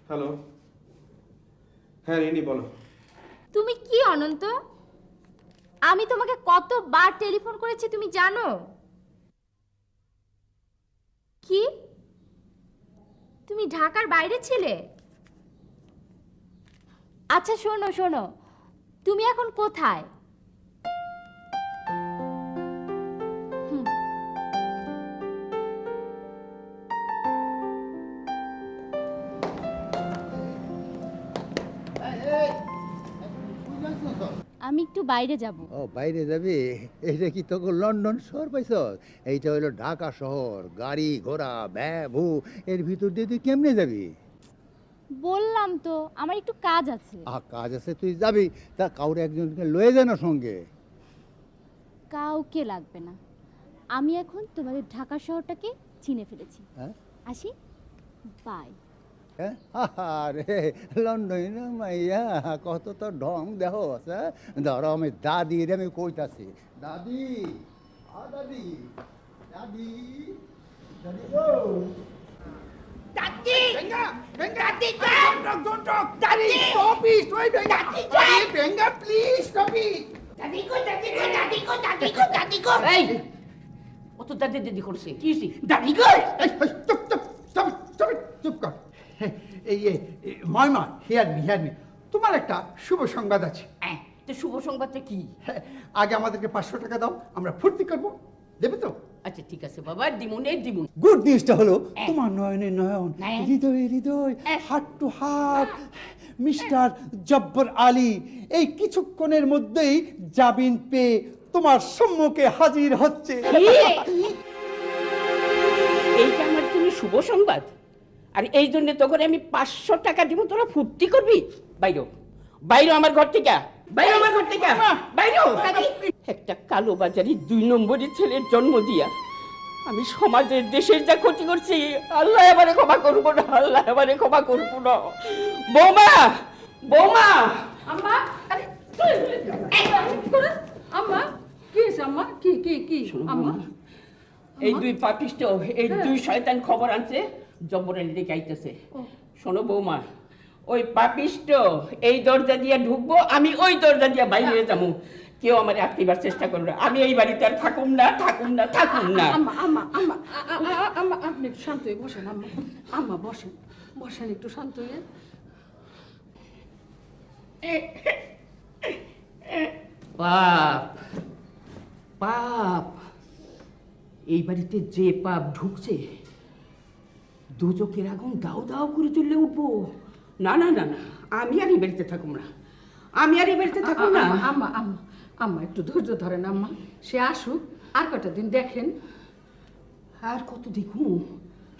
Hello, হ্যাঁ রিনি বলো। তুমি কি অনন্ত, আমি তোমাকে কতবার টেলিফোন করেছি তুমি জানো? কি তুমি ঢাকার বাইরে ছিলে? আচ্ছা শোনো শোনো, তুমি এখন কোথায়? আমি একটু বাইরে যাব। ও বাইরে যাবি? এইটা কি তোকে লন্ডন শহর পাইছ? এইটা হইলো ঢাকা শহর, গাড়ি ঘোড়া ভ্যাবু, এর ভিতর দিয়ে তুই কেমনে যাবি? বললাম তো আমার একটু কাজ আছে। কাজ আছে তুই যাবি, তা কাউরে একজনকে লয়ে যা না সঙ্গে। কাউকে লাগবে না, আমি এখন তোমাদের ঢাকা শহরটাকে চিনে ফেলেছি। হ্যাঁ আসি, বাই। হ্যাঁ আরে লন্ডন মাইয়া কত তো ঢং দেহ আছে। ধরো আমি দাদি রে আমি কইতাছি, দাদি দাদি দাদি দাদি ও Daddy! Venga! Venga! Daddy! Don't talk! Daddy! Stop it! Wait, venga! Daddy! Venga, please! Stop it! Daddy go! Daddy go! Daddy go! Daddy go! Daddy go! এই ও তো দাদি দাদি করছে কি হইছে? Daddy go! Stop! Stop! Stop! Stop! চুপ কর। এই ময়মা, হিয়ার মি তোমার একটা শুভ সংবাদ আছে। তো শুভ সংবাদটা কি? আগে আমাদেরকে 500 টাকা দাও, আমরা ফুর্তি করব। দেবে তো? আচ্ছা ঠিক আছে বাবা, দিমুনে দিমুন। গুড নিউজটা হলো তোমার নয়নে নয়ন, নয়ন। হৃদয়ে হৃদয়, হার্ট টু হার্ট মিস্টার জব্বর আলী এই কিছুক্ষণের মধ্যেই জামিন পেয়ে তোমার সম্মুখে হাজির হচ্ছে। এইটা আমার জন্য শুভ সংবাদ, আর এই জন্য তোকে আমি 500 টাকা দিব, তোরা ফুর্তি করবি। বাইরো বাইরো আমার ঘর থেকে, বাইরো আমার ঘর থেকে, বাইরো। একটা কালো বাজারি 2 নম্বরই ছেলের জন্ম দিয়া আমি সমাজের দেশের যা ক্ষতি করছি, আল্লাহ আমারে ক্ষমা করবো না, আল্লাহ আমারে ক্ষমা করবো না। বৌমা বৌমা, আম্মা, আরে আম্মা কি হয়েছে আম্মা? কি কি কি আম্মা? এই 2 পাপিষ্ট, এই 2 শয়তান খবর আনছে জব্বর আলী দেখে আইতেছে। শোনো বৌমা, ওই পাপিষ্ট এই দরজা দিয়ে ঢুকবো, আমি ওই দরজা দিয়ে বাইরে যাবো। কেউ আমার আটকিবার চেষ্টা করবে, আমি এই বাড়িতে আর থাকুম না, থাকুম না, থাকুম না। আম্মা আম্মা আম্মা আম্মা আপনি একটু শান্ত হয়ে বসেন আম্মা। আম্মা বসেন বসেন একটু শান্ত হয়ে। পাপ পাপ, এই বাড়িতে যে পাপ ঢুকছে, দুচোখের আগুন দাও দাও করে চলে উঠবো। না না না না, আমি আর এই বাড়িতে থাকুম না, আমি আর এই বাড়িতে থাকুম না। আম্মা আম্মা আম্মা একটু ধৈর্য ধরেন আম্মা, সে আসুক, আর কটা দিন দেখেন। আর কত দেখুন,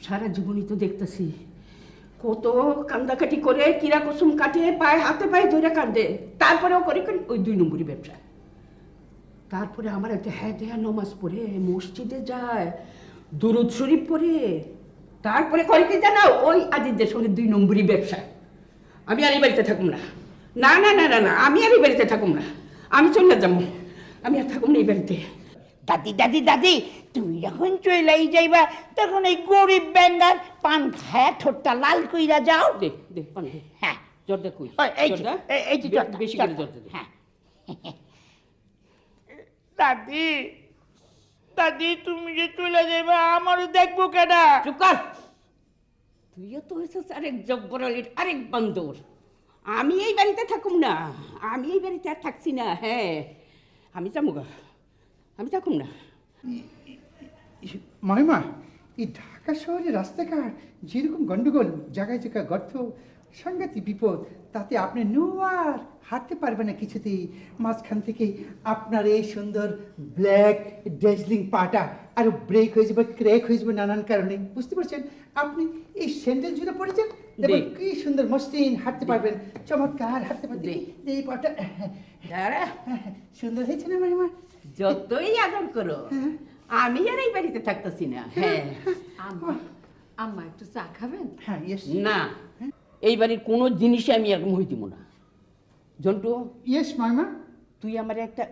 সারা জীবনই তো দেখতেছি কত কান্দাকাটি করে কিরা কুসুম কাটে, পায়ে হাতে পায়ে ধরে কান্দে, তারপরেও করে ওই 2 নম্বরই ব্যবসা। তারপরে আমার একটা হ্যাঁ নমাজ পড়ে মসজিদে যায়, দুরুদ শরীফ পড়ে, তারপরে করে কি জানাও, ওই আজিদের সঙ্গে 2 নম্বরই ব্যবসা। আমি আর এই বাড়িতে থাকুম না, না না না না না, আমি আর এই বাড়িতে থাকুম না, আমি চলে যাবো, আমি আর থাকুম না এই বাড়িতে। দাদি দাদি দাদি, তুমি যখন চলেই যাইবা তখন এই গরিব ব্যাঙ্গার পান খায়া ঠোঁটটা লাল কইরা যাও। দে দে পান দে। হ্যাঁ জর্দা কই? এই যে, জর্দা? এই যে জর্দা, বেশি করে জর্দা। জর্দা দে। হ্যাঁ দাদি দাদি, তুমি যে চলে যাইবা আমারও দেখবো কেডা? চুপ কর, তুইও তো হয়েছিস আরেক জব্বর আলীর আরেক বান্দর। আমি এই বাড়িতে থাকুম না, আমি এই বাড়িতে আর থাকছি না। হ্যাঁ আমি যাবো গা, আমি থাকুম না। মহিমা, এই ঢাকা শহরের রাস্তাঘাট যেরকম গন্ডগোল, জায়গায় জায়গায় গর্ত, সাংঘাতিক বিপদ, তাতে আপনি আর হাঁটতে পারবেন না কিছুতেই। মাঝখান থেকে আপনার এই সুন্দর ব্ল্যাক ড্যাজলিং পাটা আরো ব্রেক হয়ে যাবে, ক্র্যাক হয়ে যাবে নানান কারণে, বুঝতে পারছেন? আপনি এই স্যান্ডেল জুড়ে পড়েছেন, দেখুন কি সুন্দর মসৃণ হাঁটতে পারবেন, চমৎকার হাঁটতে পারবেন। এই পাটা সুন্দর হয়েছে না মহিমা? যতই আদর করো, আমি আর এই বাড়িতে থাকতেছি না। হ্যাঁ আম্মা আম্মা একটু চা খাবেন? হ্যাঁ ইয়েস না, এই বাড়ির কোনো জিনিসে আমি এরকম হই দিব না। জন্টু, ইয়েস মহিমা। তুই আমার একটা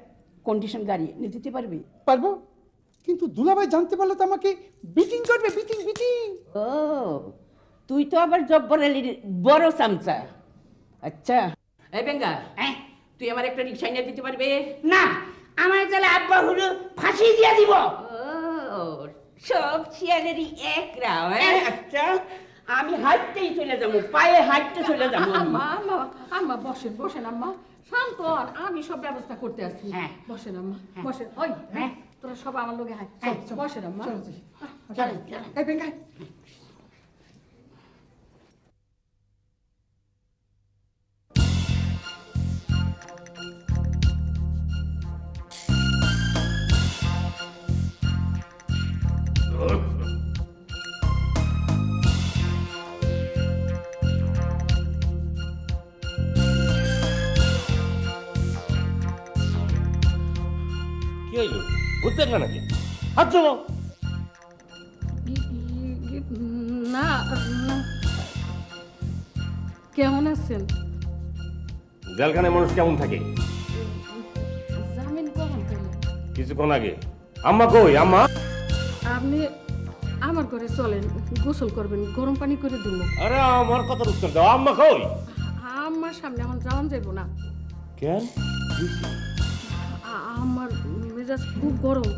কন্ডিশন গাড়ি এনে দিতে পারবি? পারবো, কিন্তু দুলাভাই জানতে পারলে তো আমাকে বিটিং করবে, বিটিং বিটিং। ও তুই তো আবার জব্বর আলীর বড় চামচা। আচ্ছা এই বেঙ্গা, হ্যাঁ তুই আমার একটা রিক্সা এনে দিতে পারবে? না আমার তাহলে আব্বা হলো ফাঁসি দিয়া দিব। ও সব শিয়ালেরই এক রাও, হ্যাঁ? আচ্ছা আমি হাঁটতেই চলে যাবো, পায়ে হাঁটতে চলে যাবো আমি। আম্মা আম্মা আম্মা বসেন বসেন আম্মা, শান্ত হন, আমি সব ব্যবস্থা করতে আসছি। হ্যাঁ। বসেন আম্মা বসেন। ওই হ্যাঁ। তোরা সব আমার লগে হাই বসেন আম্মা। চলো, এই বেঙ্গাই কি হইলো? বুঝতে না নাকি? হাত জমা। না না। কেমন আছেন? জেলখানায় মানুষ কেমন থাকে? জামিন কখন পেলেন? কিছুক্ষণ আগে। আম্মা কই? আম্মা? আপনি আমার ঘরে চলেন, গোসল করবেন, গরম পানি করে দেবো। আরে আমার কথার উত্তর দাও। আম্মা কই? আমার সামনে এখন যাওয়ান যাইব না। কেন? আমার মেজাজ খুব গরম,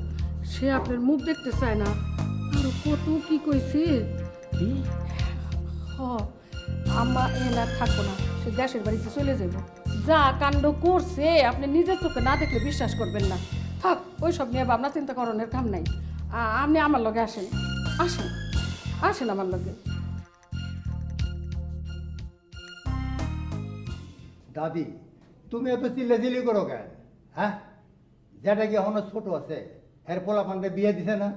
সে আপনার মুখ দেখতে চায় না। আর কত কি কইছে। কি? হ আম্মা এনা থাকবো না, সে দেশের বাড়িতে চলে যাব। যা কাণ্ড করছে আপনি নিজের চোখে না দেখলে বিশ্বাস করবেন না। থাক ওই সব নিয়ে ভাবনা চিন্তা করণের কাম নাই। আপনি আমার লগে আসেন, আসেন আসেন আমার লগে। দাদি, তুমি এত চিল্লাচিল্লি করো কেন? হ্যাঁ, যেটা কি এখনো ছোট আছে, এর পোলা পান্ডে বিয়ে দিছে না?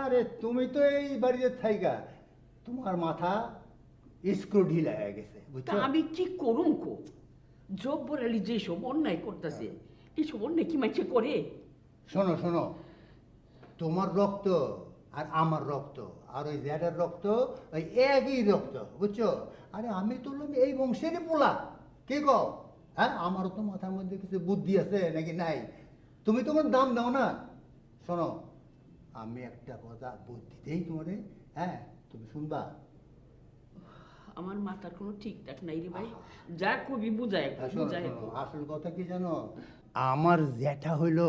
আরে তুমি তো এই বাড়িতে থাইকা তোমার মাথা স্ক্রু ঢিলা হয়ে গেছে, তা বুঝছো? আমি কি করুম কো? জব্বর আলী যেসব অন্যায় করতেছে, এইসব অন্যায় কি মাইছে করে? শোনো শোনো, তোমার রক্ত আর আমার রক্ত আর ওই জ্যাডার রক্ত ওই একই রক্ত, বুঝছো? আরে আমি তো হলাম এই বংশেরই পোলা, কে কও? হ্যাঁ, আমারও তো মাথার মধ্যে কিছু বুদ্ধি আছে নাকি নাই? তুমি তোমার দাম দাও না। শোনো, আমি একটা কথা বুদ্ধি দেই তোমারে, হ্যাঁ, তুমি শুনবা? আমার মাথার কোনো ঠিকঠাক নাই রে ভাই, যা কবি বুঝায় শোনো, বুঝায়। শোনো, আসল কথা কি জানো? আমার জ্যাঠা হইলো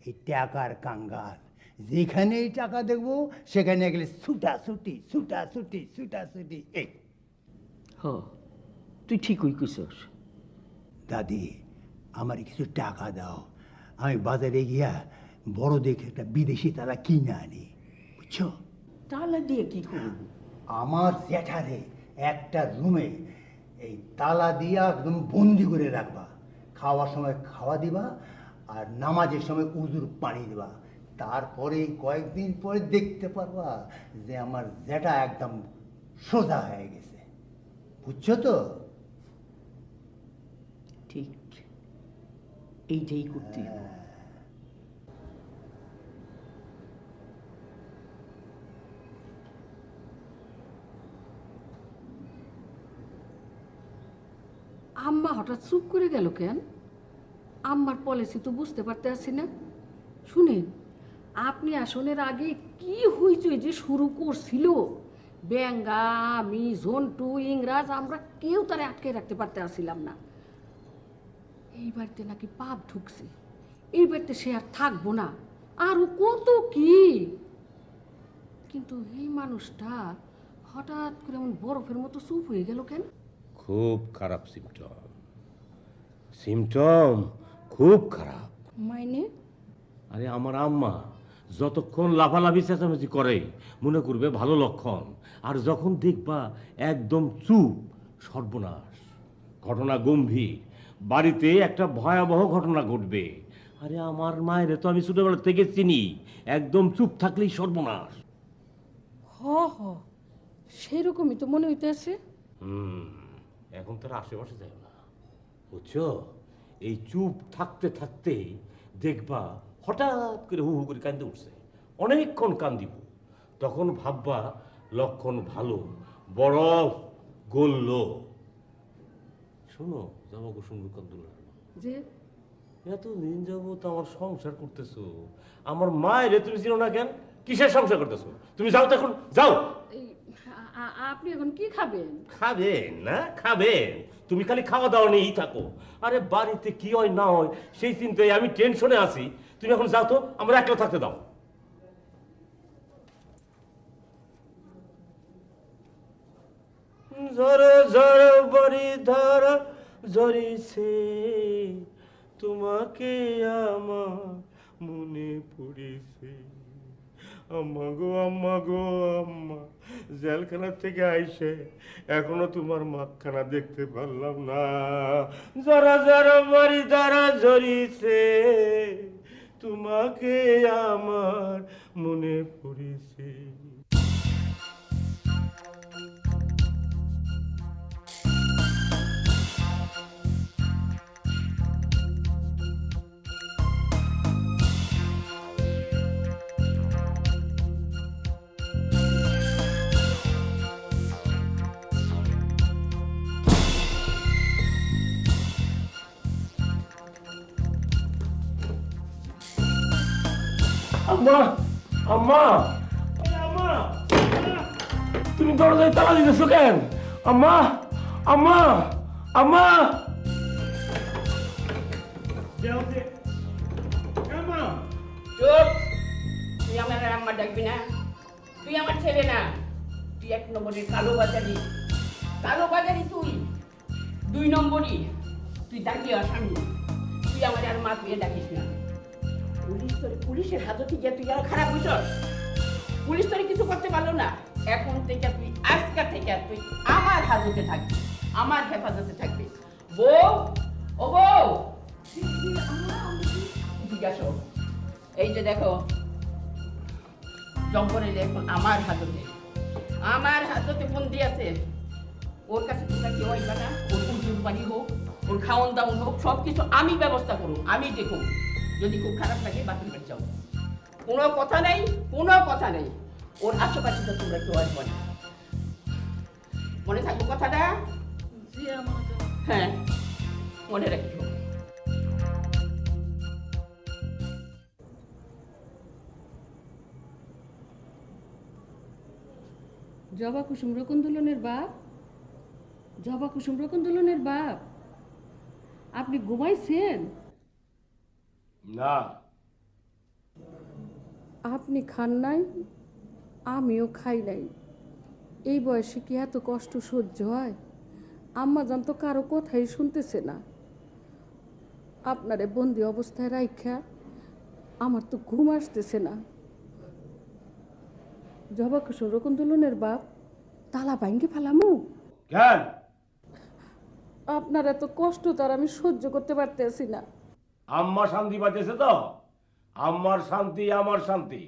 এই টাকার কাঙ্গাল। যেখানেই টাকা দেখবো সেখানে গেলে ছুটাছুটি ছুটাছুটি ছুটাছুটি। এই হ তুই ঠিকই কইছস। দাদি, আমার কিছু টাকা দাও, আমি বাজারে গিয়া বড় দেখে একটা বিদেশি তালা কিনে আনি, বুঝছো? তালা দিয়ে কি করব? আমার জ্যাঠারে একটা রুমে এই তালা দিয়া একদম বন্দি করে রাখবা। খাওয়ার সময় খাওয়া দিবা আর নামাজের সময় উজুর পানি দিবা। তারপরে কয়েকদিন পরে দেখতে পারবা যে আমার জ্যাঠা একদম সোজা হয়ে গেছে, বুঝছো তো? ঠিক এইটাই করতে হবে। আম্মা হঠাৎ চুপ করে গেল কেন? আম্মার পলিসি তো বুঝতে পারতে আসি না। শুনেন, আপনি আসনের আগে কি হইচই যে শুরু করছিল, বেঙ্গা, আমি, জন্টু, ইংরাজ, আমরা কেউ তারে আটকে রাখতে পারতে আসছিলাম না। এই বাড়িতে নাকি পাপ ঢুকছে, এই বাড়িতে সে আর থাকবো না, আরও কত কি। কিন্তু এই মানুষটা হঠাৎ করে এমন বরফের মতো চুপ হয়ে গেল কেন? খুব খারাপ সিমটম, সিমটম খুব খারাপ। মাইনে? আরে আমার আম্মা যতক্ষণ লাফালাফি চেঁচামেচি করে মনে করবে ভালো লক্ষণ, আর যখন দেখবা একদম চুপ, সর্বনাশ, ঘটনা গম্ভীর, বাড়িতে একটা ভয়াবহ ঘটনা ঘটবে। আরে আমার মায়ের তো আমি ছোটবেলা থেকে চিনি, একদম চুপ থাকলেই সর্বনাশ। হ হ, সেরকমই তো মনে হইতেছে। এখন তার আশেপাশে যায় না, বুঝছো? এই চুপ থাকতে থাকতে দেখবা হঠাৎ করে হু হু করে কান্দে উঠছে, অনেকক্ষণ কান্দিব, তখন ভাববা লক্ষণ ভালো, বরফ গলল। শোনো জামা কুসুম কান্দুল্লাহ, যে এতদিন যাবত আমার সংসার করতেছো, আমার মায়ের তুমি চিনো না কেন? কিসের সংসার করতেছো? তুমি যাও তো, এখন যাও। এই আপনি এখন কি খাবেন? খাবেন না খাবেন, তুমি খালি খাওয়া দাওয়া নিয়েই থাকো। আরে বাড়িতে কি হয় না হয় সেই চিন্তায় আমি টেনশনে আছি। তুমি এখন যাও তো, আমরা একলা থাকতে দাও। ঝড় ঝড় বড়ি ধারা ঝরিছে, তোমাকে আমার মনে পড়েছে। আম্মা গো আম্মা গো আম্মা, জেলখানা থেকে আইসে এখনো তোমার মাখানা দেখতে পারলাম না। জরা জরা বাড়ি দ্বারা ঝরিছে, তোমাকে আমার মনে পড়েছে। আম্মা আম্মা আম্মা, তুমি দরজায় তালা দিতেছো কেন? আম্মা আম্মা আম্মা, চুপ! তুই আমার আর আম্মা ডাকবি না। তুই আমার ছেলে না, তুই 1 নম্বরের কালো বাজারি। কালো বাজারি তুই, 2 নম্বরই তুই ডাকিয়ে আসামি। তুই আমার আর মা তুই ডাকিস না। পুলিশের হাজতে গিয়ে তুই আর খারাপ হইছস। পুলিশ তোর কিছু করতে পারলো না। এখন থেকে তুই, আজকে থেকে তুই আমার হাজতে থাকবি, আমার হেফাজতে থাকবি। বউ, ও বউ, জিজ্ঞাসা, এই যে দেখো জঙ্গলে এখন আমার হাজতে বন্দি আছে। ওর কাছে তোমরা কেউ আইবা না। ওর উজুর পানি হোক, ওর খাওয়ান দাওয়ান হোক, সব কিছু আমি ব্যবস্থা করুন, আমি দেখুন। যদি খুব খারাপ লাগে বাতিল করে যাও। কোনো কথা নেই, কোনো কথা নেই। ওর আশেপাশে তো তোমরা কেউ আসবো না। মনে থাকবো কথাটা? জি আম্মা যান। হ্যাঁ, মনে রাখিও। জবা কুসুম রকন্দোলনের বাপ, জবা কুসুম রকন্দোলনের বাপ, আপনি ঘুমাইছেন? না, আপনি খান নাই, আমিও খাই নাই। এই বয়সে কি এত কষ্ট সহ্য হয়? আম্মা জান তো কারো কথাই শুনতেছে না। আপনারে বন্দি অবস্থায় রাইখা আমার তো ঘুম আসতেছে না। জবা কুসুম রকন্দোলনের বাপ, তালা ভাঙ্গে ফেলামু? কেন? আপনার এত কষ্ট তার আমি সহ্য করতে পারতেছি না। আম্মা শান্তি পাইতেছে তো? আম্মার শান্তি আমার শান্তি।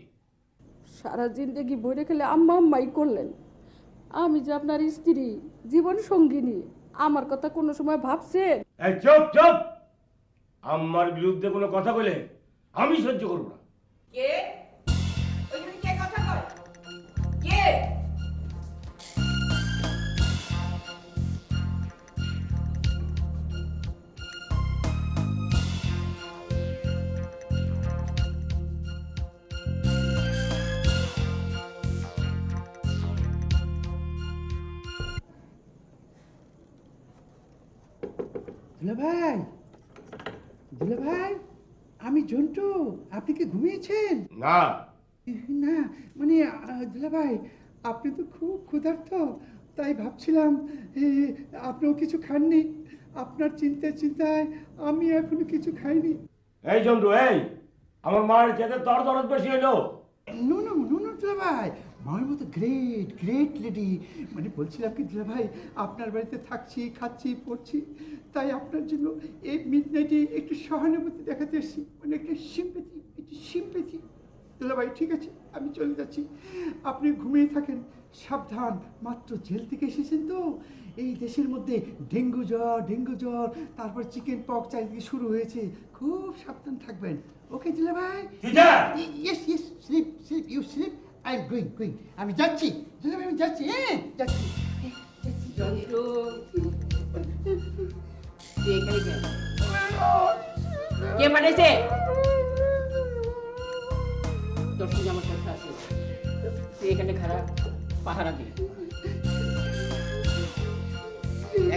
সারা জিন্দেগি বইরে খেলে আম্মা আম্মাই করলেন। আমি যে আপনার স্ত্রী, জীবন সঙ্গিনী, আমার কথা কোনো সময় ভাবছেন? এই চুপ চুপ! আম্মার বিরুদ্ধে কোনো কথা বলে আমি সহ্য করব না। কে? ওইখানে কে কথা কয়? কে? দুলাভাই, দুলাভাই, আমি জন্টু। আপনি কি ঘুমিয়েছেন? না, না মানে দুলাভাই, আপনি তো খুব ক্ষুধার্ত, তাই ভাবছিলাম আপনিও কিছু খাননি। আপনার চিন্তায় চিন্তায় আমি এখনো কিছু খাইনি। এই জন্টু, এই আমার মার খেতে তোর দরদ বেশি হইলো। নো নো নো নো দুলাভাই, মায়ের মতো গ্রেট গ্রেট লেডি। মানে বলছিলাম কি দুলাভাই, আপনার বাড়িতে থাকছি, খাচ্ছি, পড়ছি, তাই আপনার জন্য এই মিডনাইটে একটু সহানুভূতি দেখাতে এসেছি। মানে একটা সিম্পেথি। দুলাভাই ঠিক আছে, আমি চলে যাচ্ছি। আপনি ঘুমিয়ে থাকেন, সাবধান। মাত্র জেল থেকে এসেছেন তো, এই দেশের মধ্যে ডেঙ্গু জ্বর, তারপর চিকেন পক্স চারিদিকে শুরু হয়েছে। খুব সাবধান থাকবেন। ওকে দুলাভাই? Yes yes, sleep sleep, you sleep, I am going. আমি যাচ্ছি দুলাভাই, আমি যাচ্ছি। হ্যাঁ যাচ্ছি। জন্টু, তুই এখানে কেন? কে পাঠাইছে? তোর সঙ্গে আমার কথা আছে। তুই এখানে খারাপ পাহারা দে।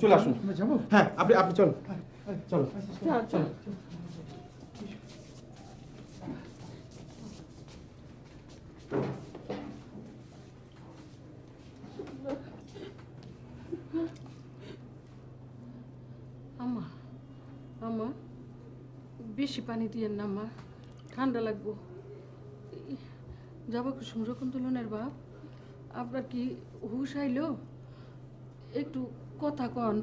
চলে আসুন। আমরা যাবো? হ্যাঁ, আপনি আপনি চলুন, চলো। চল আম্মা আম্মা বেশি পানি দিয়েন না মা, ঠান্ডা লাগবো। যাবো কুসুম শকুন্তলনের বাপ, আপনার কি হুশ আইলো? একটু কথা কন।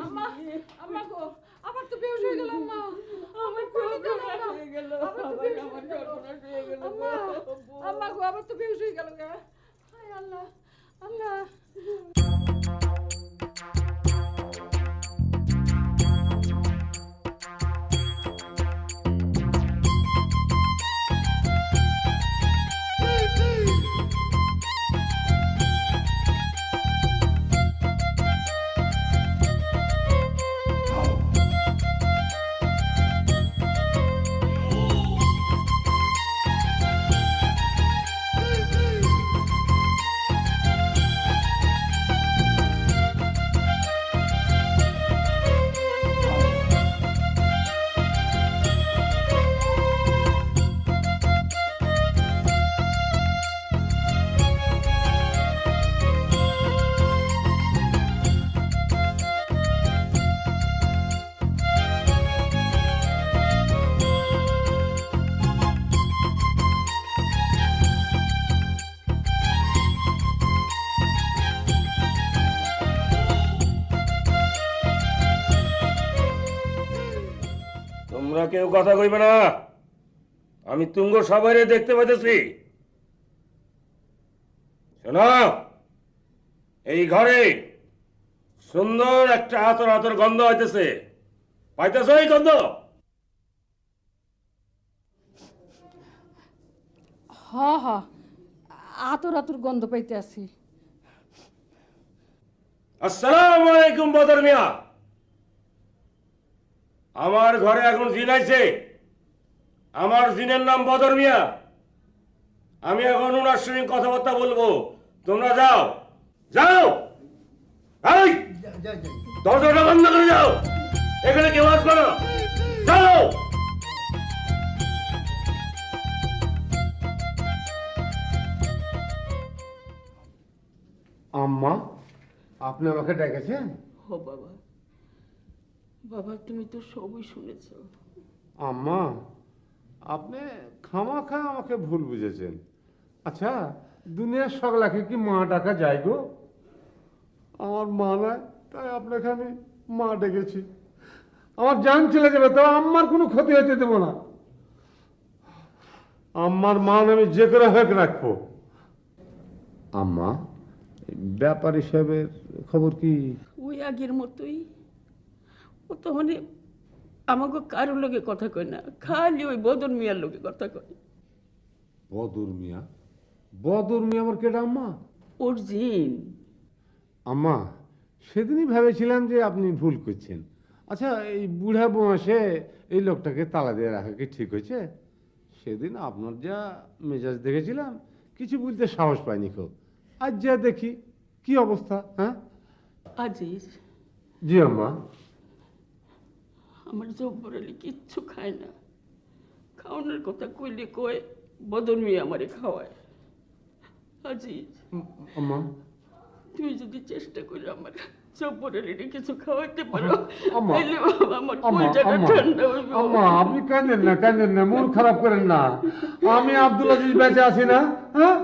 আম্মা আম্মা গো, আবার তো বেহুশ হয়ে গেল আম্মা। আমার আম্মা আম্মা গো, আবার তো বেহুশ হয়ে গেল গা। হায় আল্লাহ আল্লাহ। তোমরা কেউ কথা কইবে না, আমি তুঙ্গ সবাইরে দেখতে পাইতেছি। শোনো, এই ঘরে সুন্দর একটা আতর আতর গন্ধ হইতেছে, পাইতেছ এই গন্ধ? হ হ, আতর আতর গন্ধ পাইতে আছি। আসসালামু আলাইকুম বদর মিয়া। আমার ঘরে এখন জিন আইছে, আমার জিনের নাম বদর মিয়া। আমি এখন ওনার সঙ্গে কথাবার্তা বলবো, তোমরা যাও যাও। এই দরজাটা বন্ধ করে যাও, এখানে কেউ আসবে না, যাও। আম্মা, আপনি আমাকে ডেকেছেন? ও বাবা, বাবা তুমি তো সবই শুনেছ। আম্মা, আপনি খামাখা আমাকে ভুল বুঝেছেন। আচ্ছা, দুনিয়ার সকলাকে কি মা ডাকা যায় গো? আমার মা নাই, তাই আপনাকে আমি মা ডেকেছি। আমার জান চলে যাবে, তো আম্মার কোনো ক্ষতি হতে দেবো না। আম্মার মান আমি যে করে হোক রাখবো। আম্মা, ব্যাপার হিসাবের খবর কি? ওই আগের মতোই। ও তো মানে আমাকে কারোর লোকে কথা কয় না, খালি ওই বদন মিয়ার লোকে কথা কয়। বদর মিয়া? বদর মিয়া আমার কেডা আম্মা? ওর জিন। আম্মা, সেদিনই ভেবেছিলাম যে আপনি ভুল করছেন। আচ্ছা, এই বুড়া বয়সে এই লোকটাকে তালা দিয়ে রাখা কি ঠিক হয়েছে? সেদিন আপনার যা মেজাজ দেখেছিলাম, কিছু বলতে সাহস পাইনি খুব। আজ যা দেখি কি অবস্থা। হ্যাঁ আজিজ, জি আম্মা। আমার জব্বর আলী কিচ্ছু খায় না। খাওয়ানোর কথা কইলে কয় বদন মিয়া আমারে খাওয়ায়। আজিজ, আম্মা, তুই যদি চেষ্টা করে আমার জব্বর আলীরে কিছু খাওয়াইতে পারো, আম্মা, তাহলে বাবা আমার আম্মা, কলজাটা আম্মা, ঠান্ডা হইবে। আম্মা, আপনি কাঁদেন না, কাঁদেন না, মন খারাপ করেন না। আমি আব্দুল আজিজ বেঁচে আছি না? হ্যাঁ,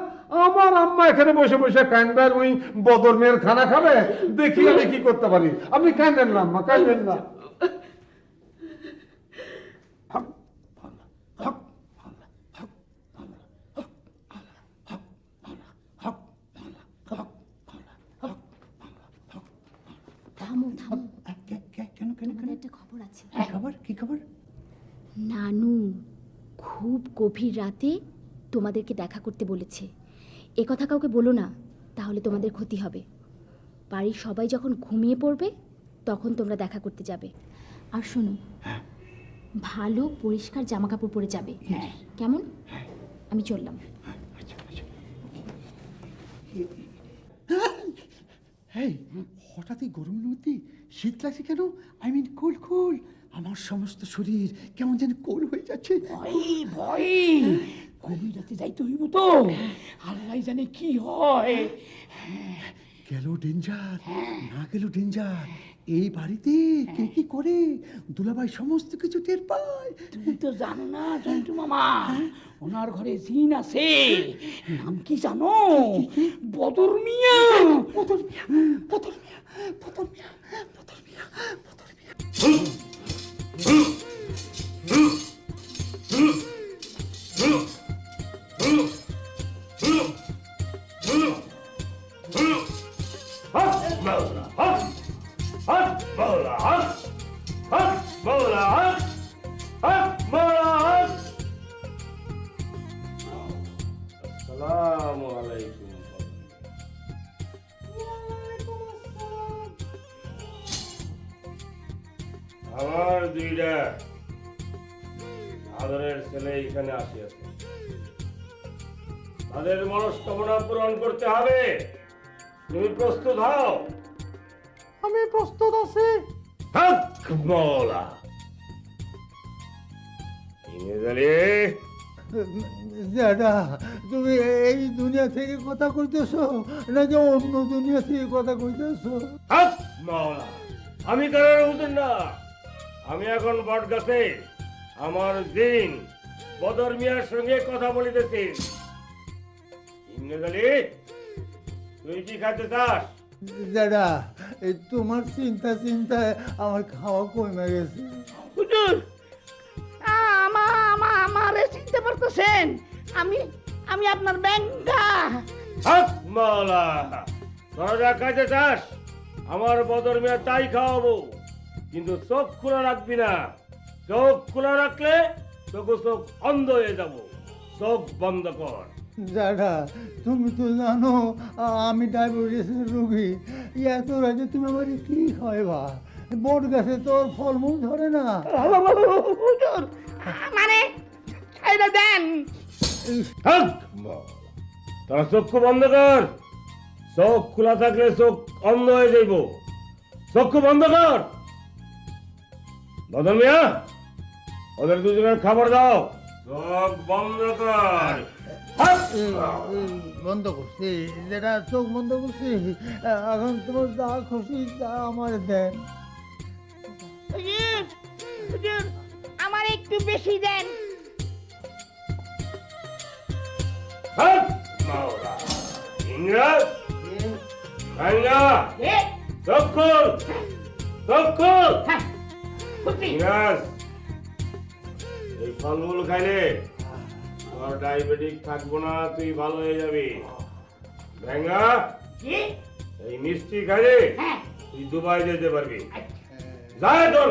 আমার আম্মা এখানে বসে বসে কাঁদবে আর ওই বদর মেয়ের খানা খাবে। দেখি আমি কি করতে পারি। আপনি কাঁদেন না আম্মা, কাঁদেন না। থামো থামো, কেন কেন কেন? একটা খবর আছে। কি খবর? কি খবর? নানু খুব গভীর রাতে তোমাদেরকে দেখা করতে বলেছে। এ কথা কাউকে বলো না, তাহলে তোমাদের ক্ষতি হবে। বাড়ির সবাই যখন ঘুমিয়ে পড়বে তখন তোমরা দেখা করতে যাবে। আর শোনো, ভালো পরিষ্কার জামা কাপড় পরে যাবে, কেমন? আমি চললাম। এই হঠাৎই গরমের মধ্যে শীত লাগছে কেন? আই মিন কুল কুল। আমার সমস্ত শরীর কেমন যেন কোল হয়ে যাচ্ছে। ভয় ভয় গভীর রাতে যাইতে হইব তো, আল্লাহ জানে কি হয়। গেল ডেঞ্জার, না গেল ডেঞ্জার। এই বাড়িতে কে কি করে দুলাভাই সমস্ত কিছু টের পায়। তুমি তো জানো না জন্টু মামা, ওনার ঘরে জিন আছে। নাম কি জানো? বদর মিয়া। বদর মিয়া, বদর মিয়া, বদর মিয়া, বদর মিয়া, বদর মিয়া। আসসালামু আলাইকুম। আমার দুইটা আদরের ছেলে এখানে আসিয়াছে, তাদের মনস্কামনা পূরণ করতে হবে। তুমি প্রস্তুত হও? আমি প্রস্তুত আছি। হক মওলা। ইংরেজি দাদা, তুমি এই দুনিয়া থেকে কথা কইতেছো নাকি অন্য দুনিয়া থেকে কথা কইতেছো? হক মওলা। আমি কারোর হুজুর না, আমি এখন বট গাছে আমার দিন বদর মিয়ার সঙ্গে কথা বলিতেছি। ইংরেজি তুই কি খাইতে চাস? দাদা, এই তোমার চিন্তায় আমার খাওয়া কমে গেছে। হুজুর, আমারে চিনতে পারতেছেন? আমি আপনার ব্যাংকা। হক মওলা। তোরা যা খাইতে চাস আমার বদর মিয়া তাই খাওয়াবো, কিন্তু চোখ খোলা রাখবি না। চোখ খোলা রাখলে তোকে চোখ অন্ধ হয়ে যাব। চোখ বন্ধ কর। দাদা, তুমি তো জানো আমি ডায়াবেটিসের রোগী। এত রাতে তুমি আমার কি খাওয়াবা? বট গাছে তোর ফলমূল ধরে না। হুজুর, মানে ছাইড়া দেন। হক মওলা। তোরা চক্ষু বন্ধ কর। চোখ খোলা থাকলে চোখ অন্ধ হয়ে যাইব। চক্ষু বন্ধ কর। বদর মিয়া, ওদের দুজনের খাবার দাও। চোখ বন্ধ কর। হক বন্ধ করছি, যেটা চোখ বন্ধ করছি। এখন তোমার যা খুশি তা আমার দেন। হুজুর, হুজুর, আমার একটু বেশি দেন। হক মওলা। ইংরেজ ভাঙ্গা এ, চোখ খোল। চোখ খোল। হ্যাঁ, খুশি। ইংরেজ, এই ফলমূল খাইলে তোর ডায়াবেটিক থাকবো না, তুই ভালো হয়ে যাবি। ভাঙ্গা, জি, এই মিষ্টি খাইলে হ্যাঁ। তুই দুবাই যেতে পারবি। যায় তোর।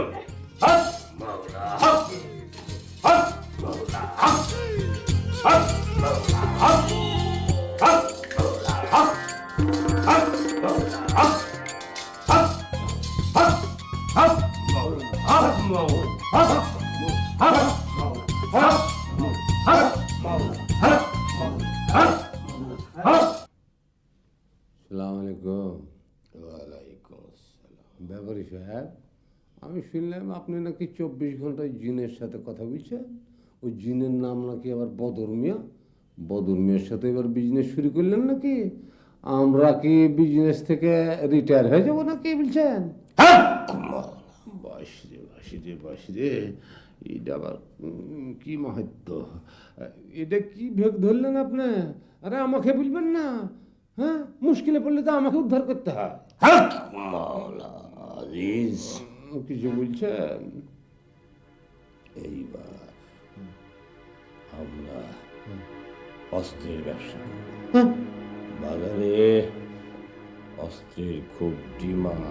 হক মওলা। হক হক মওলা। হক হক মওলা। হক হক মওলা। হক হক মওলা। হক হক হক হক মওলা। হক মওলা। হক হক হক হক মওলা। হক হক হক। আসসালামু আলাইকুম। ওয়ালাইকুম আসসালাম। ব্যাপারী সাহেব, আমি শুনলাম আপনি নাকি 24 ঘন্টায় জিনের সাথে কথা বলছেন। ওই জিনের নাম নাকি আবার বদর মিয়া। বদর মিয়ার সাথে এবার বিজনেস শুরু করলেন নাকি? আমরা কি বিজনেস থেকে রিটায়ার হয়ে যাবো নাকি বলছেন? বাসরে এটা আবার কি মাহাত্য? এটা কি ভেগ ধরলেন আপনি? আরে আমাকে বলবেন না। হ্যাঁ, মুশকিলে পড়লে তো আমাকে উদ্ধার করতে হয়। কিছু বলছেন? এইবার আমরা অস্ত্রের ব্যবসা করব। বাজারে অস্ত্রের খুব ডিমান্ড।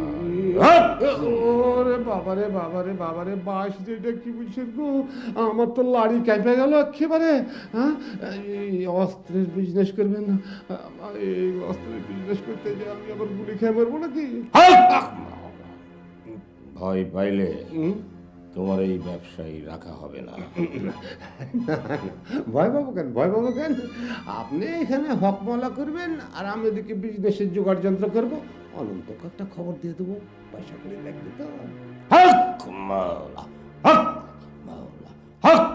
ওরে বাবারে বাবারে বাবারে, বাস যেটা কি বলছেন গো? আমার তো লাড়ি কাঁপে গেল একেবারে। হ্যাঁ, এই অস্ত্রের বিজনেস করবেন না? এই অস্ত্রের বিজনেস করতে যে আমি আবার গুলি খেয়ে মরবো নাকি? ভয় পাইলে তোমার এই ব্যবসায়ী রাখা হবে না। ভয় পাবো কেন, ভয় পাবো কেন? আপনি এখানে হকমালা করবেন আর আমি ওদিকে বিজনেসের জোগাড় যন্ত্র করবো। অনন্তকে একটা খবর দিয়ে দেবো, পয়সা করে লাগবে তো। হক মাওলা, হক মাওলা, হক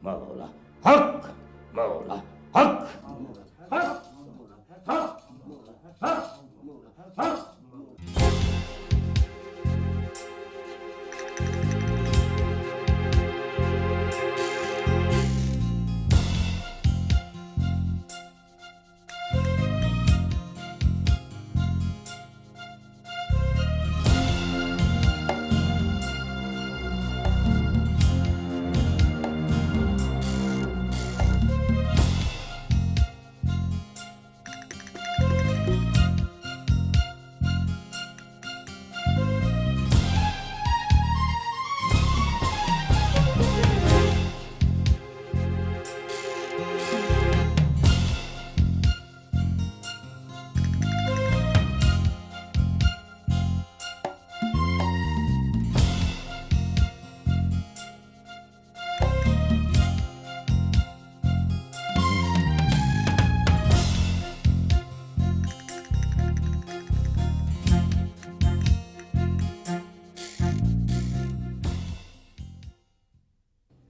মাওলা, হক মাওলা, হক হক হক হক হক।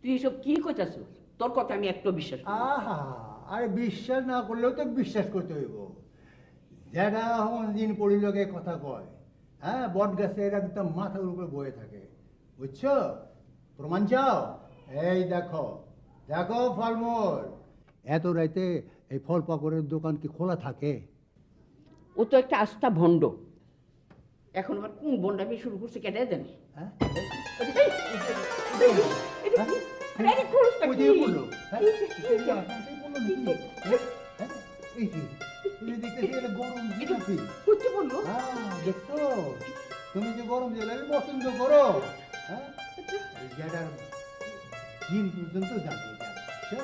তুই এসব কি কইতাছ? তোর কথা আমি একটু বিশ্বাস করি না। আহা, আরে বিশ্বাস না করলেও তো বিশ্বাস করতে হইব। যেটা দিন পড়িলকে কথা কয়, হ্যাঁ, বট গাছের একদম মাথার উপরে বয়ে থাকে, বুঝছো? প্রমাণ চাও? এই দেখো, দেখো ফলমূল। এত রাইতে এই ফল পাকড়ের দোকান কি খোলা থাকে? ও তো একটা আস্থা ভণ্ড। এখন আবার কোন ভণ্ডামি শুরু করছে কেটে জানে? হ্যাঁ? কি? বললো? হ্যাঁ? এই কি? তুমি দেখতেছি এটা গরম জিলাপি। করতে বললো? হ্যাঁ, দেখছো? তুমি যে গরম জিলাপি পছন্দ করো, হ্যাঁ? এই জায়গার দিন পর্যন্ত যাবে এটা, বুঝছো?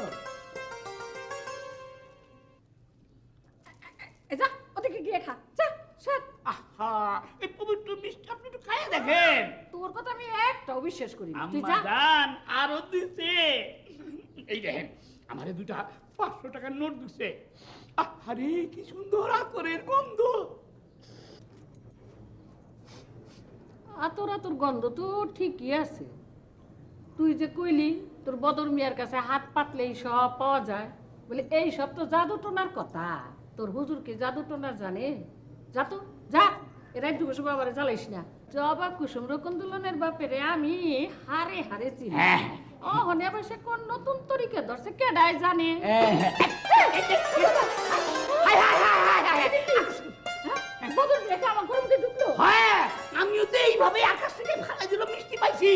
যা ওদিকে গিয়ে খা, যা সর। আহা, এই পবিত্র মিষ্টি আপনি একটু খাইয়ে দেখেন। তোর কথা আমি একটাও বিশ্বাস করি না, তুই আম্মা যা। জান আরো দিছে। এই দেখেন, আমারে দুটা 500 টাকার নোট দিছে। আরে কি সুন্দর আতরের গন্ধ। আতর আতর গন্ধ তো ঠিকই আছে। তুই যে কইলি তোর বদর মিয়ার কাছে হাত পাতলেই সব পাওয়া যায়, বলে এই সব তো জাদু টোনার কথা। তোর হুজুর কি জাদু টোনার জানে? যা তো যা, এরা একটু বসে বাবারে জ্বালাইস না। জবা কুসুম রকন্দুলনের বাপেরে আমি হারে হারে চিনি। ও হনে আবার সে কোন নতুন তরিকে ধরছে কেডাই জানে? বদর মিয়াকে আমার ঘরের মধ্যে ঢুকলো। হ্যাঁ, আমিও তো এইভাবে আকাশ থেকে ফালা দিল মিষ্টি পাইছি।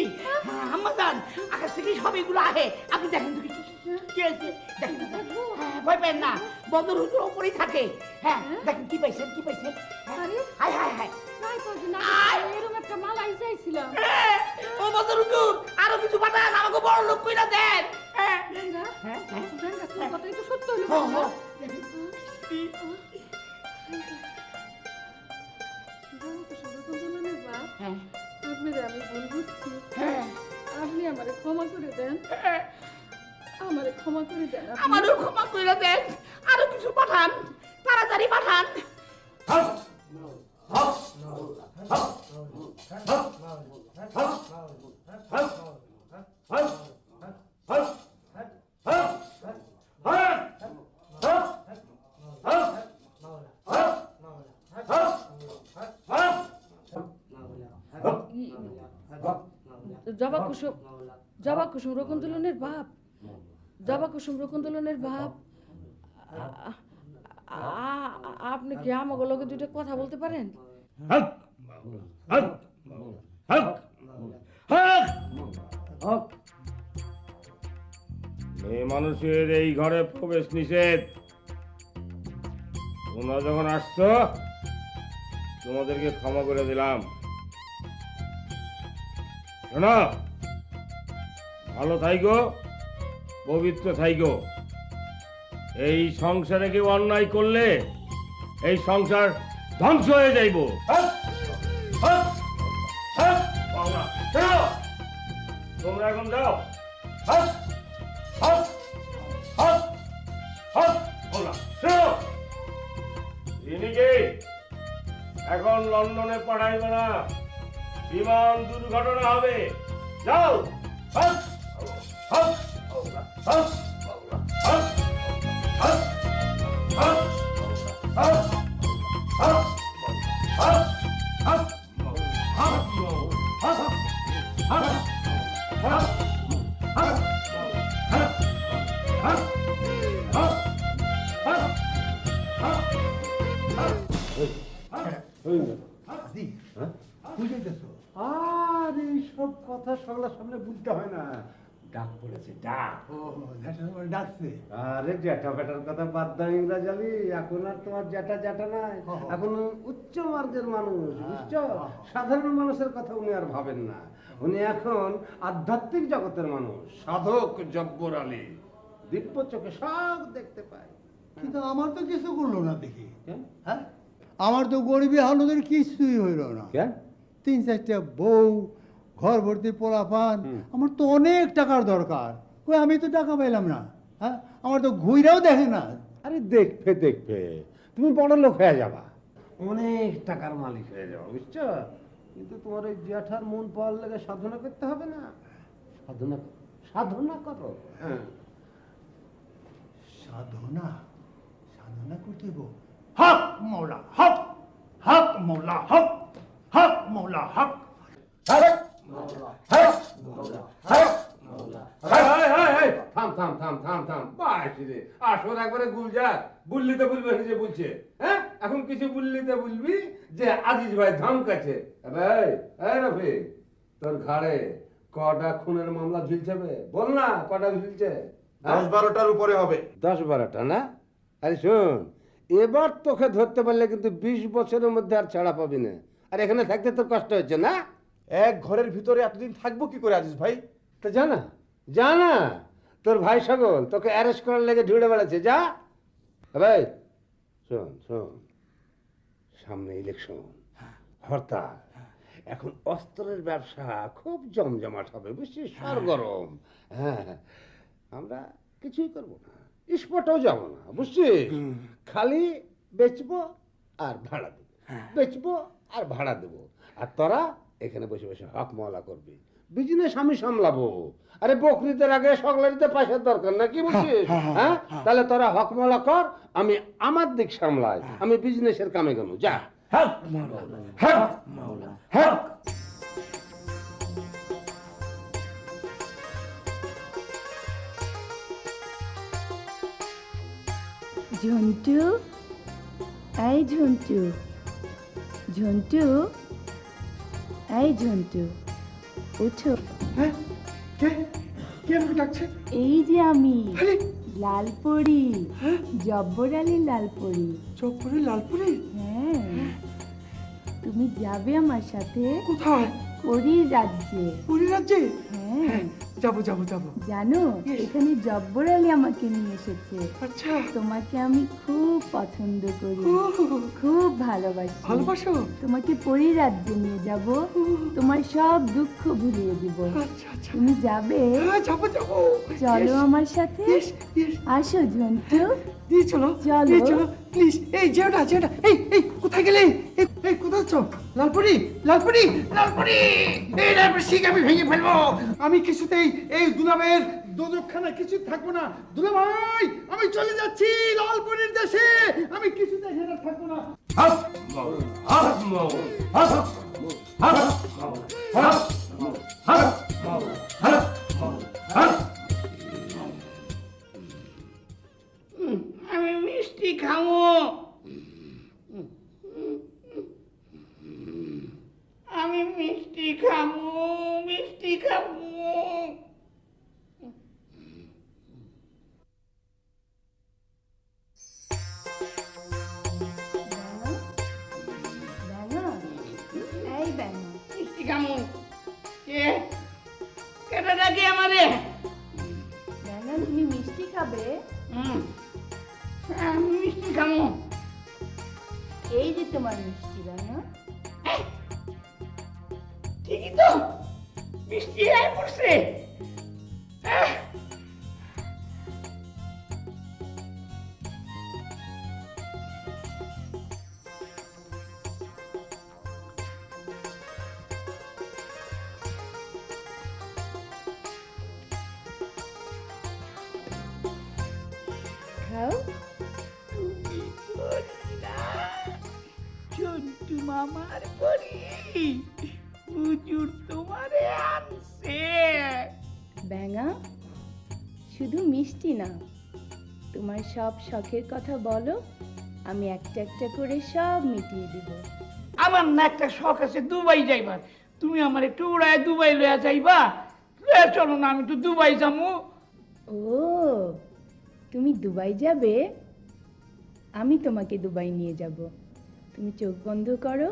আম্মা জান, আকাশ থেকে সব এগুলো আহে। আপনি দেখেন তো কি আছে, দেখেন। হ্যাঁ, ভয় পেন না, বদর হুজুর উপরেই থাকে। হ্যাঁ, দেখেন কি পাইছেন, কি পাইছেন। আরে হাই হাই হাই, তাই কদিন এরকম একটা মালাই চাইছিলাম। ও বদর হুজুর, আরো কিছু পাঠান, আমাকে বড় লোক কইরা দেন। হ্যাঁ গঙ্গা, হ্যাঁ হ্যাঁ গঙ্গা, তোর কথাই তো সত্য হলো। হ্যাঁ, গঙ্গা। হ্যাঁ বাপ, আপনার আমি ভুল বুঝছি। হ্যাঁ, আপনি আমারে ক্ষমা করে দেন, আমারে ক্ষমা করে দেন। আপনি। আমারও ক্ষমা কইরা দেন, আরো কিছু পাঠান, তাড়াতাড়ি পাঠান। হক হক হক হক হক হক হক হক জবা কুসুম রকন্দুলনের বাপ, জবা কুসুম রকন্দুলনের বাপ, আপনি কি আমাকে লগে দুইটা কথা বলতে পারেন? হক হক হক হক হক। মেয়ে মানুষের এই ঘরে প্রবেশ নিষেধ। তোমরা যখন আসছো তোমাদেরকে ক্ষমা করে দিলাম। শোনো, ভালো থাইকো, পবিত্র থাইকো। এই সংসারে কেউ অন্যায় করলে এই সংসার ধ্বংস হয়ে যাইব। হক হক হক। তোমরা এখন যাও। হাত হাত হাত হাত বললাম শোনো, ইনিকে এখন লন্ডনে পাঠাইবে না, বিমান দুর্ঘটনা হবে। যাও। হাত হাত হাত হাত হাত হাত হাত দাদি বুঝে গেছো? আর এইসব কথা সগলা সামনে বলতে হয় না, ডাক পড়েছে ডাক। ও জ্যাঠা বলে ডাকছে। আরে জ্যাঠা বেটার কথা বাদ দাও ইংরাজ আলী, এখন আর তোমার জ্যাঠা জ্যাঠা নাই, এখন উচ্চ মার্গের মানুষ, বুঝছো? সাধারণ মানুষের কথা উনি আর ভাবেন না, উনি এখন আধ্যাত্মিক জগতের মানুষ, সাধক জব্বর আলী, দিব্য চোখে সব দেখতে পায়। কিন্তু আমার তো কিছু করলো না দেখি। কেন? হ্যাঁ, আমার তো গরিবী হালতের কিছুই হইল না। কেন? 3-4টা বউ, ঘর ভর্তি পোলাপান, আমার তো অনেক টাকার দরকার, কই আমি তো টাকা পাইলাম না। হ্যাঁ, আমার তো ঘুইরাও দেখে না। আরে দেখবে দেখবে, তুমি বড় লোক হয়ে যাবা, অনেক টাকার মালিক হয়ে যাবা, বুঝছো? কিন্তু তোমার ওই জ্যাঠার মন পাওয়ার লেগে সাধনা করতে হবে না, সাধনা সাধনা করো। হ্যাঁ, সাধনা সাধনা করতে হইব। হক মৌলা হক, হক মৌলা হক, হক মৌলা হক। থাম থাম থাম থাম থাম, বাস রে আসর একবারে গুলজার, বুল্লিতে বলবে যে বলছে। হ্যাঁ, এখন কিছু বুল্লিতে বলবি যে আজিজ ভাই ধমকাছে। এই রফি, তোর ঘাড়ে কটা খুনের মামলা ঝুলছে বে? বল না কটা ঝুলছে? 10-12টার উপরে হবে। 10-12টা না? আরে শোন, এবার তোকে ধরতে পারলে কিন্তু 20 বছরের মধ্যে আর ছাড়া পাবি না। আর এখানে থাকতে তোর কষ্ট হচ্ছে না? এক ঘরের ভিতরে এতদিন থাকবো কি করে আজিজ ভাই? তো জানা জানা তোর ভাই সকল তোকে অ্যারেস্ট করার লেগে ঢুড়ে বেড়াচ্ছে। যা ভাই, শোন শোন, সামনে ইলেকশন, হরতাল, এখন অস্ত্রের ব্যবসা খুব জমজমাট হবে, বুঝছিস? সরগরম। হ্যাঁ, আমরা কিছুই করবো না, স্পটেও যাবো না, বুঝছিস? খালি বেচবো আর ভাড়া দেবো, বেচবো আর ভাড়া দেবো, আর তোরা এখানে বসে বসে হক মহলা করবি, বিজনেস আমি সামলাবো। আরে বকরিদের আগে সকলারিতে পয়সার দরকার না, কি বলছিস? হ্যাঁ, তাহলে তোরা হক মহলা কর, আমি আমার দিক সামলাই, আমি বিজনেসের কামে গেল। যা। হক হক হক। ঝন্টু, এই ঝন্টু, ঝন্টু, এই ঝন্টু, উঠো। হ্যাঁ, কে কে আমাকে ডাকছে? এই যে আমি, আরে লালপরি, জব্বর আলী লালপরি। চপ্পরে লালপুরি? হ্যাঁ, তুমি যাবে আমার সাথে কোথায়? পরীর রাজ্যে। পুরী রাজ্যে? হ্যাঁ, যাবো যাবো যাবো। জানো এখানে জব্বর আলী আমাকে নিয়ে এসেছে। আচ্ছা, তোমাকে আমি খুব পছন্দ করি, ও, খুব ভালোবাসি। ভালোবাসো? তোমাকে পরীর রাজ্যে নিয়ে যাব, তোমার সব দুঃখ ভুলিয়ে দিব। আচ্ছা আচ্ছা, তুমি যাবে? হ্যাঁ যাবো যাবো। চলো আমার সাথে। Yes, yes. আসো ঝন্টু। দিয়ে চলো, চলো। দিয়ে চলো প্লিজ। এই যেওটা যেওটা, এই এই কোথায় গেলে? এই এই কোথায় যাচ্ছ? লালপুরি লালপুরি লালপুরি, এই লালপুরি শিখ আমি ভেঙে ফেলবো। আমি কিছুতেই এই দুলাভাইয়ের দোজকখানা কিছু থাকবো না। দুলাভাই, আমি চলে যাচ্ছি লালপুরির দেশে, আমি কিছুতেই হেরা থাকবো না। হক হক হক হক হক হক হক হক। আমি মিষ্টি খাবো, আমি মিষ্টি খাবো, মিষ্টি খাবো। এই ব্যাঙ, মিষ্টি খাবো। কে কেটা ডাকে আমারে? ব্যাঙ, তুমি মিষ্টি খাবে? আমি মিষ্টি খাবো। এই যে তোমার মিষ্টি ব্যাঙ। ঠিকই তো, মিষ্টি আয় পড়ছে। দেখাও। তুমি পরি না, চন্টু মামার পরি, হুজুর তোমারে আনছে। ব্যাঙা, শুধু মিষ্টি না, তোমার সব শখের কথা বলো, আমি একটা একটা করে সব মিটিয়ে দেব। আমার না একটা শখ আছে দুবাই যাইবার, তুমি আমার একটু উড়ায় দুবাই লইয়া যাইবা? লইয়া চলো না, আমি তো দুবাই যাবো। ও, তুমি দুবাই যাবে? আমি তোমাকে দুবাই নিয়ে যাব। তুমি চোখ বন্ধ করো,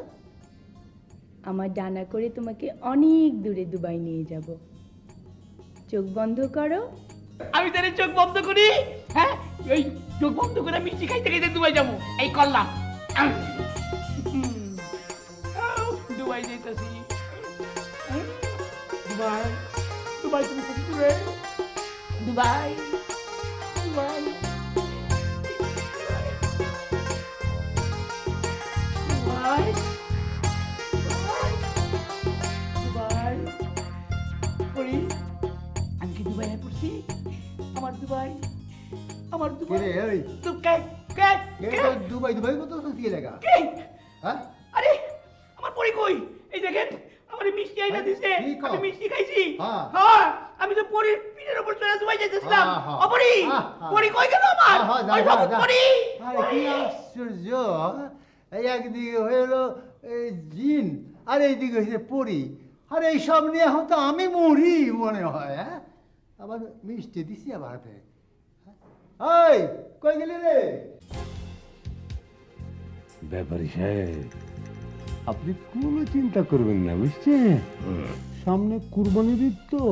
আমার ডানা করে তোমাকে অনেক দূরে দুবাই নিয়ে যাব। চোখ বন্ধ করো। আমি তাহলে চোখ বন্ধ করি, হ্যাঁ, ওই চোখ বন্ধ করে মিষ্টি খাইতে খাইতে দুবাই যাবো, এই করলাম। দুবাই যাইতেছি। দুবাই, দুবাই তুমি খুব দূরে। দুবাই, দুবাই, দুবাই, দুবাই, পড়ি। আমি কি দুবাই পড়ছি? আমার দুবাই, আমার দুবাই। কে রে, ওই? তো কে কে কে দুবাই দুবাই কত কি লেগা? কে? হ্যাঁ, আরে আমার পরি কই? এই দেখেন আমার মিষ্টি আইনা দিছে, কি কও? আমি মিষ্টি খাইছি। হ্যাঁ। হ্যাঁ, আমি তো পরির পিঠের উপর চড়ে দুবাই যাইতেছিলাম। হ্যাঁ, হ্যাঁ। অপরি, হ্যাঁ, হ্যাঁ। পরি কই গেল আমার? হ্যাঁ, যা, ওই যা, বাবু যা। পরি। আরে কি আশ্চর্য! এই একদিকে হইলো এই জিন, আর এইদিকে হয়েছে পরি। আর এই সব নিয়ে হয়তো আমি মরি মনে হয়। হ্যাঁ, আবার মিষ্টি দিছি আবার হাতে। এই কই গেলি রে? ব্যাপারী সাহেব, আপনি কোনো চিন্তা করবেন না, বুঝছেন? সামনে কুরবানির ঈদ তো,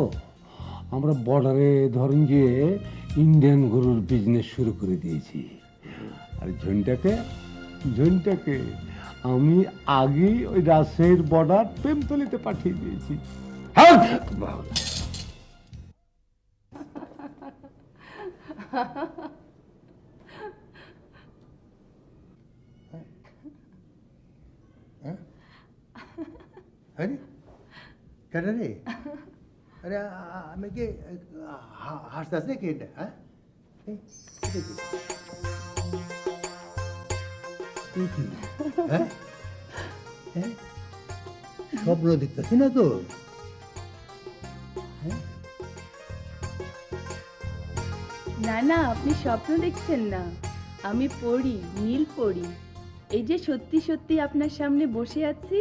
আমরা বর্ডারে ধরেন যে ইন্ডিয়ান গরুর বিজনেস শুরু করে দিয়েছি। আর ঝন্টাকে আমি আগেই ওই রাজশাহীর বর্ডার প্রেমতলিতে পাঠিয়ে দিয়েছি। হ্যাঁ, আরে কেন রে? আরে আমি কি হাসতেছে কে এটা? হ্যাঁ, এই, এটা কি? এই কি? হ্যাঁ? হ্যাঁ? স্বপ্ন দেখতেছি না তো? হ্যাঁ? না না, আপনি স্বপ্ন দেখছেন না, আমি পড়ি, নীল পড়ি। এই যে সত্যি সত্যি আপনার সামনে বসে আছি।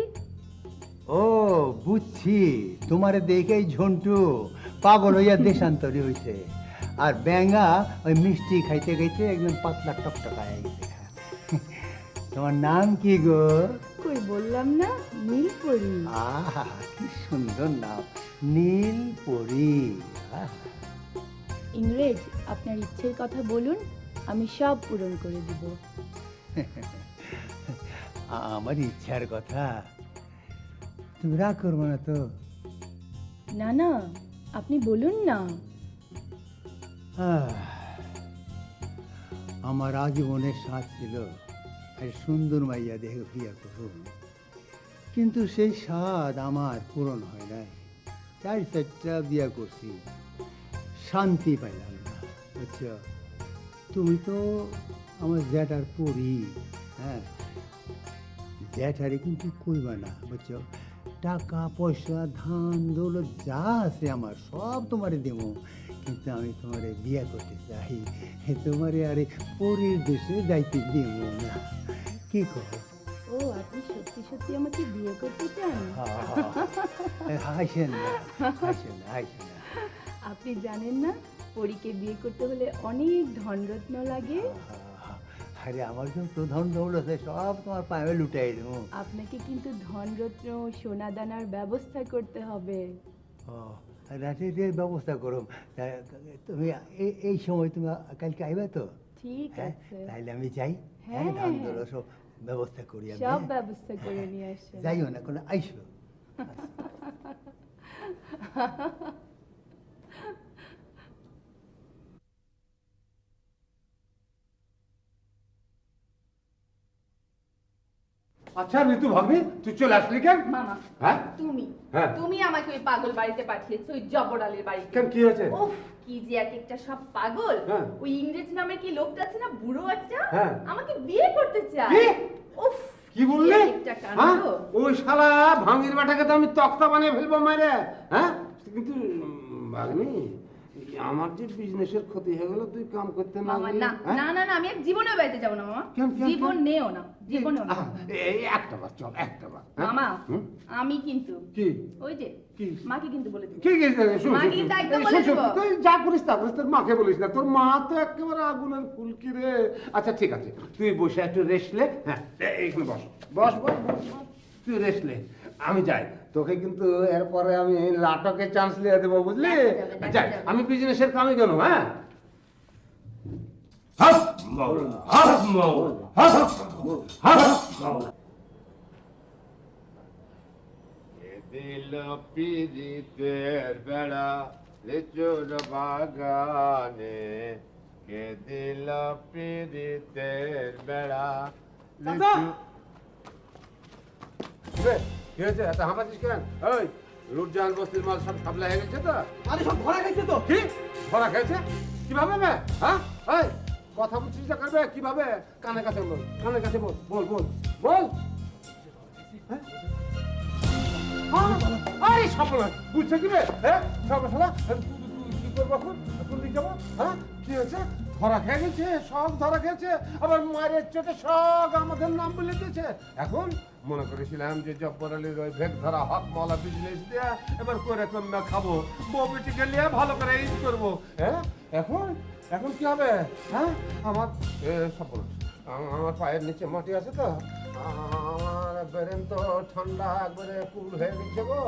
ও বুঝছি, তোমারে দেখেই ঝন্টু পাগল হইয়া দেশান্তরী হইছে, আর ব্যাঙা ওই মিষ্টি খাইতে খাইতে একদম পাতলা টকটকা হয়ে গেছে। তোমার নাম কি গো? কই বললাম না, নীল পড়ি। আহা, কি সুন্দর নাম, নীল পরি। ইংরেজ, আপনার ইচ্ছের কথা বলুন, আমি সব পূরণ করে দিব। আমার ইচ্ছার কথা তুমি রাগ করবো না তো? না না, আপনি বলুন না। আমার আজীবনের স্বাদ ছিল আর সুন্দর মাইয়া দেখে বিয়ে করুন, কিন্তু সেই স্বাদ আমার পূরণ হয় নাই। 4-4টা বিয়ে করছি, শান্তি পাইলাম না, বুঝছো? তুমি তো আমার জ্যাঠার পরি। হ্যাঁ, জ্যাঠারে কিন্তু কইবা না, বুঝছো? টাকা পয়সা ধান দৌলত যা আছে আমার সব তোমারে দেবো, কিন্তু আমি তোমারে বিয়ে করতে চাই, তোমারে আরে পরের দেশে যাইতে দেব না। কি কहो? ও, আপনি সত্যি সত্যি আমাকে বিয়ে করতে চান? হাসেন না, হাসেন না, হাসেন না। আপনি জানেন না, পরীকে বিয়ে করতে হলে অনেক ধনরত্ন লাগে। আরে আমার যত ধন দৌলত আছে সব তোমার পায়ে লুটাই দেবো। আপনাকে কিন্তু ধনরত্ন সোনা দানার ব্যবস্থা করতে হবে। ও, রাতের ব্যবস্থা করো। তুমি এই সময় তুমি কালকে আইবে তো? ঠিক হ্যাঁ, আছে, তাইলে আমি যাই। হ্যাঁ, হ্যাঁ, ধান হ্যাঁ। দৌলত সব ব্যবস্থা করি আমি। সব ব্যবস্থা করে নিয়ে আসেন। যাইও না, কোনো আইসো। আচ্ছা ঋতু ভাগ্নি, তুই চলে আসলি কেন? মামা, হ্যাঁ তুমি হ্যাঁ। তুমি আমাকে ওই পাগল বাড়িতে পাঠিয়েছো, ওই জবরালের বাড়িতে। কেন, কি হয়েছে? উফ, কি কি যে এক একটা সব পাগল। হ্যাঁ। ওই ইংরেজ নামে কি লোকটা আছে না, বুড়ো একটা, হ্যাঁ। আমাকে বিয়ে করতে চায়। কি? উফ, কি বললে? কি একটা কাণ্ড। হ্যাঁ? ওই শালা ভাঙির বেটাকে তো আমি তক্তা বানিয়ে ফেলবো মাইরে। হ্যাঁ, কিন্তু ভাগ্নি, আমার যে বিজনেসের ক্ষতি হয়ে গেল, তুই কাম করতে না মামা গেলে, না হ্যাঁ? না না না, আমি আর জীবনেও বাড়িতে যাবো না মামা। কেন, কেন, জীবন কেন? নেও না, জীবনেও না। এই একটা বার চল, একটা বার। হ্যাঁ? মামা হুম? আমি কিন্তু কি? ওই যে কি? মাকে কিন্তু বলে দিবি। কি গেছে? শোন, মা শোন, কিন্তু শোন। একদম এই, বলে শোন, শোন, দেবো। তুই যা করিস তা করিস, তোর মাকে বলিস না। তোর মা তো একেবারে আগুনের ফুলকি রে। আচ্ছা ঠিক আছে, তুই বসে একটু রেস্ট লে। হ্যাঁ, এইখানে বস বস বস বস, বস। তুই রেস্ট লে, আমি যাই। তোকে কিন্তু এরপরে আমি নাটকে চান্স নিয়ে দেবো, বুঝলি? দেখা যাই, যাবে। আমি বিজনেসের কামে গেল। হ্যাঁ, দিল পিরিতের বেড়া লিচুর বাগানে, কে দিল পিরিতের বেড়া লিচু। কি হয়েছে? এত হামাচ্ছিস কেন? ওই রুটজাহান বস্তির মাল সব খাবলা হয়ে গেছে তো? আরে সব ধরা খাইছে তো। কি ধরা খেয়েছে? কিভাবে বে? হ্যাঁ, এই কথা বলছিস না করবে কিভাবে? কানের কাছে বল, কানের কাছে বল, বল বল বল। হ্যাঁ? আরে সফল বুঝছে কি রে? হ্যাঁ, সব শালা কি করবো এখন? কোন দিক যাবো? হ্যাঁ, কি হয়েছে? ধরা খেয়ে গেছে, সব ধরা খেয়েছে, আবার মায়ের চোখে সব আমাদের নাম বলে দিয়েছে। এখন মনে করেছিলাম যে জব্বর আলীর ওই ভেগ ধরা হক মলা বিজনেস দিয়ে এবার করে কমে খাবো, বউ বেটিকে নিয়ে ভালো করে ঈদ করবো। হ্যাঁ, এখন এখন কি হবে? হ্যাঁ, আমার সফল, আমার পায়ের নিচে মাটি আছে তো, আমার ব্রেন তো ঠান্ডা একবারে কুল হয়ে গেছে গো,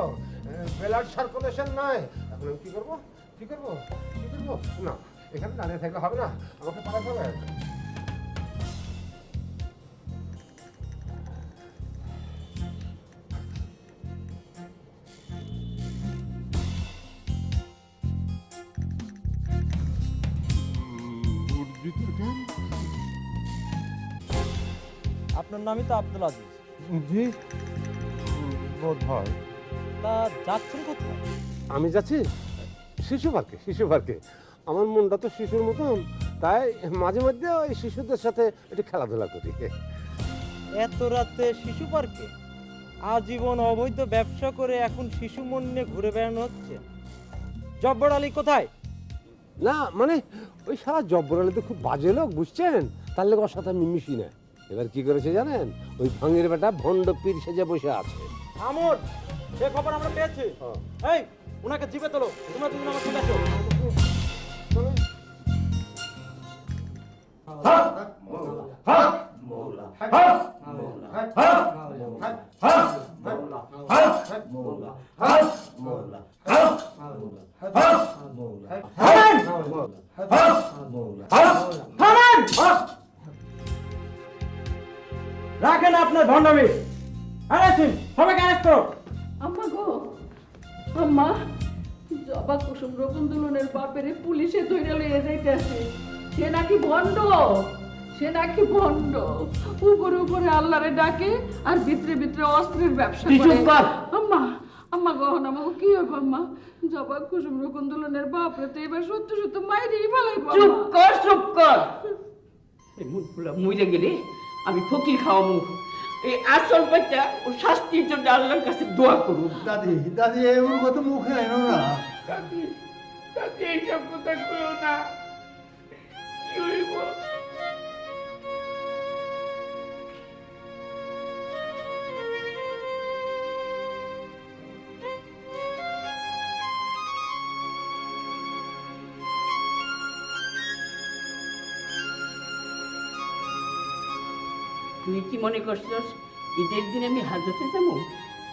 ব্লাড সার্কুলেশন নাই। এখন আমি কি করবো? কি করবো? কি করবো? না, এখানে দাঁড়িয়ে থাকলে হবে না, আমাকে পালাতে হবে। আপনার নামই তো আব্দুল আজিজ। জি, বোধ হয়। তা যাচ্ছেন কোথায়? আমি যাচ্ছি শিশু পার্কে। শিশু পার্কে আমার মনটা তো শিশুর মতন, তাই মাঝে মধ্যে ওই শিশুদের সাথে একটু খেলাধুলা করি। এত রাতে শিশু পার্কে? আজীবন অবৈধ ব্যবসা করে এখন শিশু মন নিয়ে ঘুরে বেড়ানো হচ্ছে। জব্বর আলী কোথায়? না মানে ওই সারা জব্বর আলী তো খুব বাজে লোক, বুঝছেন? তার লোক ওর সাথে আমি মিশি না। এবার কি করেছে জানেন? ওই ভাঙের বেটা ভণ্ড পীর সেজে বসে আছে। আমর, সে খবর আমরা পেয়েছি। এই, ওনাকে জিপে তোলো, তোমরা দুজন আমার সাথে আসো। রাখেন আপনার ভণ্ডামি। সবাইকে অ্যারেস্ট করো। আম্মা গো, আম্মা, জবা কুসুম রবীন্দ্রনের বাপেরে পুলিশে ধরে লইয়ে যাইতেছে। সে নাকি ভণ্ড, সে নাকি ভণ্ড। উপরে উপরে আল্লাহরে ডাকে আর ভিতরে ভিতরে অস্ত্রের ব্যবসা করে। আম্মা, আম্মা গো, আমাকে কি হবে আম্মা? জবা কুসুম রবীন্দ্রনের বাপরে তো এবার সত্য সত্য মাইরেই ফেলাইবো। চুপ কর, চুপ কর। এই মুখগুলো মুইরে গেলে আমি ফকির খাওয়া মুখ। এই আসল বাচ্চা ও শাস্তির জন্য আল্লাহর কাছে দোয়া করুন। দাদি দাদি এমন কথা মুখে এনো না। দাদি, দাদি এইসব কথা কইও না। কি হইব? তুই কি মনে করছিস ঈদের দিন আমি হাজতে যাবো,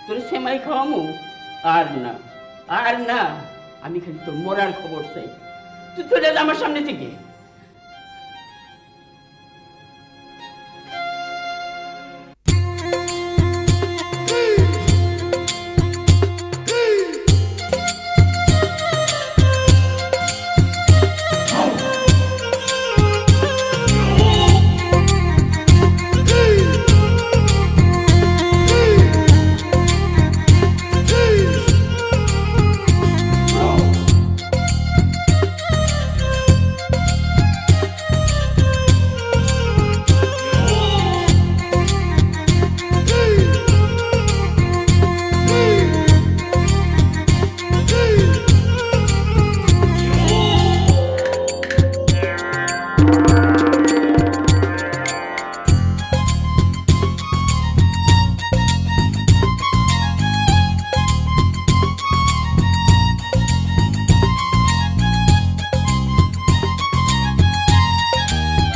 তোর সেমাই খাওয়ামো? আর না, আর না, আমি খালি তোর মরার খবর চাই। তুই চলে যা আমার সামনে থেকে।